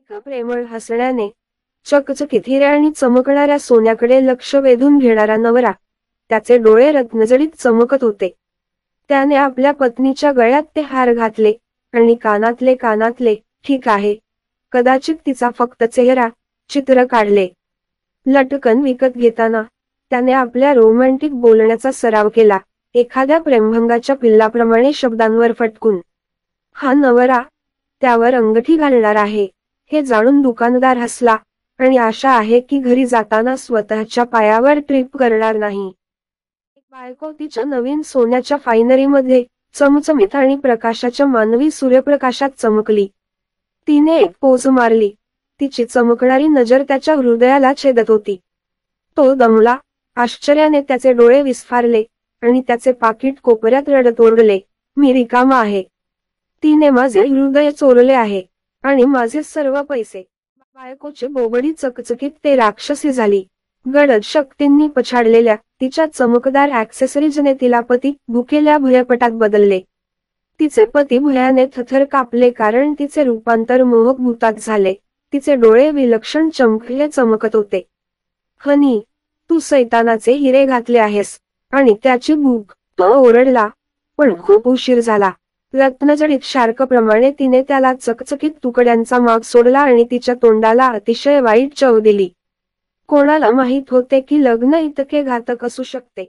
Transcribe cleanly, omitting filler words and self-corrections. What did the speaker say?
एका प्रेमळ हसण्याने चकचकीत हिरे आणि चमकणाऱ्या सोन्याकडे लक्ष वेधून घेणारा नवरा, त्याचे डोळे रत्नजडीत चमकत होते. त्याने आपल्या पत्नीच्या गळ्यात ते हार घातले आणि कानातले ठीक आहे, कदाचित तिचा फक्त चेहरा, चित्र काढले. लटकन विकत घेताना त्याने आपल्या रोमॅन्टिक बोलण्याचा सराव केला, एखाद्या प्रेमभंगाच्या पिल्लाप्रमाणे शब्दांवर फटकून. हा नवरा त्यावर अंगठी घालणार आहे हे जाणून दुकानदार हसला आणि आशा आहे की घरी जाताना स्वतःच्या पायावर ट्रिप करणार नाही. बायको तिच्या नवीन सोन्याच्या फायनरीमध्ये चमचमीत आणि प्रकाशाच्या मानवी सूर्यप्रकाशात चमकली. तिने एक पोज मारली. तिची चमकणारी नजर त्याच्या हृदयाला छेदत होती. तो दमला. आश्चर्याने त्याचे डोळे विस्फारले आणि त्याचे पाकीट कोपऱ्यात रडत ओरडले, मी रिकामा आहे. तिने माझे हृदय चोरले आहे आणि माझे सर्व पैसे. बायकोची बोबडी चकचकीत ते राक्षसी झाली. गडद शक्तींनी पछाडलेल्या तिच्या चमकदार ॲक्सेसरीजने तिला पती भुकेल्या भयपटात बदलले. तिचे पती भयाने थरथर कापले कारण तिचे रूपांतर मोहक भूतात झाले. तिचे डोळे विलक्षण चमकले चमकत होते. हनी, तू सैतानाचे हिरे घातले आहेस. आणि त्याची भूक, तो ओरडला. पण खूप उशीर झाला. रत्नजडीत शार्कप्रमाणे तिने त्याला चकचकीत तुकड्यांचा माग सोडला आणि तिच्या तोंडाला अतिशय वाईट चव दिली. कोणाला माहित होते की लग्न इतके घातक असू शकते.